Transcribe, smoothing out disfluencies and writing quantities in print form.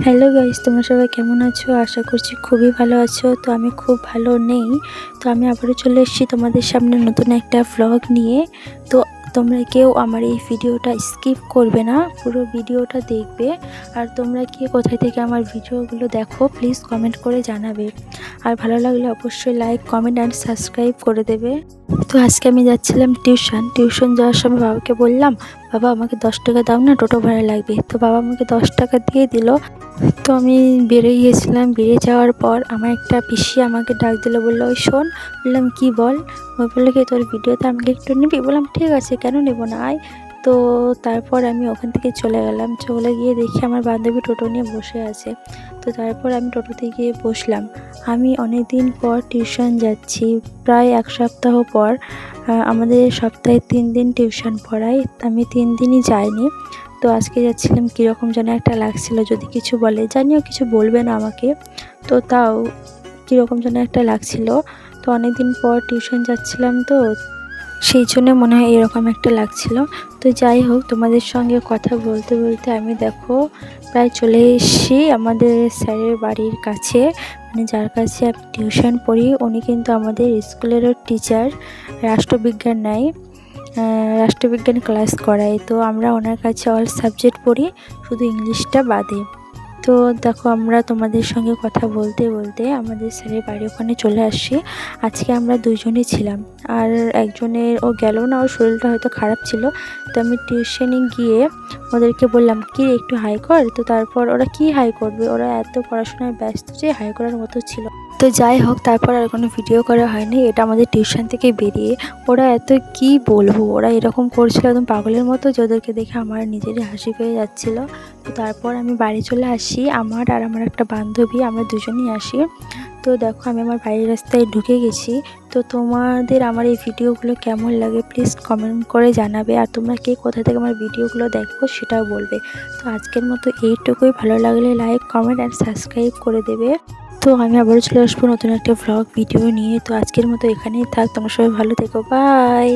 Hello guys, তোমরা সবাই কেমন আছো? আশা করছি খুবই ভালো আছো। তো আমি খুব ভালো নেই। তো আমি আবারও চলে এসেছি তোমাদের সামনে নতুন একটা ভ্লগ নিয়ে। তো তোমরা কেউ আমার এই ভিডিওটা স্কিপ করবে না, পুরো ভিডিওটা দেখবে। আর তোমরা কে কোথায় থেকে আমার ভিডিওগুলো দেখো প্লিজ কমেন্ট করে জানাবে। আর ভালো লাগলে অবশ্যই লাইক, কমেন্ট অ্যান্ড সাবস্ক্রাইব করে দেবে। তো আজকে আমি যাচ্ছিলাম টিউশন যাওয়ার সময় বাবাকে বললাম, বাবা আমাকে 10 টাকা দাও না, টোটো ভাড়া লাগবে। তো বাবা আমাকে 10 টাকা দিয়ে দিল। তো আমি বেরিয়ে গিয়েছিলাম। বেরিয়ে যাওয়ার পর আমার একটা পিসি আমাকে ডাক দিল, বললো ওই শোন। বললাম কি বল? ও বললো কি তোর ভিডিওতে আমাকে একটু নিবি? বললাম ঠিক আছে, কেন নেব না, আয়। তো তারপর আমি ওখান থেকে চলে গেলাম। চলে গিয়ে দেখি আমার বান্ধবী টোটো নিয়ে বসে আছে। তো তারপর আমি টোটোতে গিয়ে বসলাম। আমি অনেক দিন পর টিউশন যাচ্ছি, প্রায় 1 সপ্তাহ পর। আমাদের সপ্তাহে 3 দিন টিউশন পড়াই, আমি 3 দিনই যাইনি। তো আজকে যাচ্ছিলাম, কীরকম যেন একটা লাগছিল। যদি কিছু বলে, জানিও কিছু বলবে না আমাকে, তো তাও কীরকম যেন একটা লাগছিল। তো অনেক দিন পর টিউশন যাচ্ছিলাম, তো সেই জন্য মনে হয় এরকম একটা লাগছিল। তো যাই হোক, তোমাদের সঙ্গে কথা বলতে বলতে আমি দেখো প্রায় চলে এসেছি আমাদের স্যারের বাড়ির কাছে। মানে যার কাছে আমি টিউশন পড়ি উনি কিন্তু আমাদের স্কুলেরও টিচার, রাষ্ট্রবিজ্ঞান নেয়, রাষ্ট্রবিজ্ঞান ক্লাস করায়। তো আমরা ওনার কাছে অল সাবজেক্ট পড়ি, শুধু ইংলিশটা বাদে। তো দেখো আমরা তোমাদের সঙ্গে কথা বলতে বলতে আমাদের স্যারের বাড়ি ওখানে চলে আসছি। আজকে আমরা দুইজনই ছিলাম, আর একজনের ও গেল না, ওর শরীরটা হয়তো খারাপ ছিল। তো আমি টিউশনে গিয়ে ওদেরকে বললাম কি একটু হাই কর। তো তারপর ওরা কি হাই করবে, ওরা এত পড়াশোনায় ব্যস্ত যে হাই করার মতো ছিল। তো যাই হোক, তারপর আর কোনো ভিডিও করা হয়নি। এটা আমাদের টিউশন থেকে বেরিয়ে ওরা এত কি বলবো, ওরা এরকম করছিল একদম পাগলের মতো, যে ওদেরকে দেখে আমার নিজেরই হাসি পেয়ে যাচ্ছিল। তো তারপর আমি বাড়ি চলে আসি, আমার আর আমার একটা বান্ধবী, আমরা দুজনেই আসি। তো দেখো আমি আমার বাড়ির রাস্তায় ঢুকে গেছি। তো তোমাদের আমার এই ভিডিওগুলো কেমন লাগে প্লিজ কমেন্ট করে জানাবে। আর তোমরা কে কোথা থেকে আমার ভিডিওগুলো দেখো সেটাও বলবে। তো আজকের মতো এইটুকুই, ভালো লাগলে লাইক, কমেন্ট অ্যান্ড সাবস্ক্রাইব করে দেবে। তো আমি আবারও চলে আসবো নতুন একটা ভ্লগ ভিডিও নিয়ে। তো আজকের মতো এখানেই থাক, তোমরা সবাই ভালো থেকো, বাই।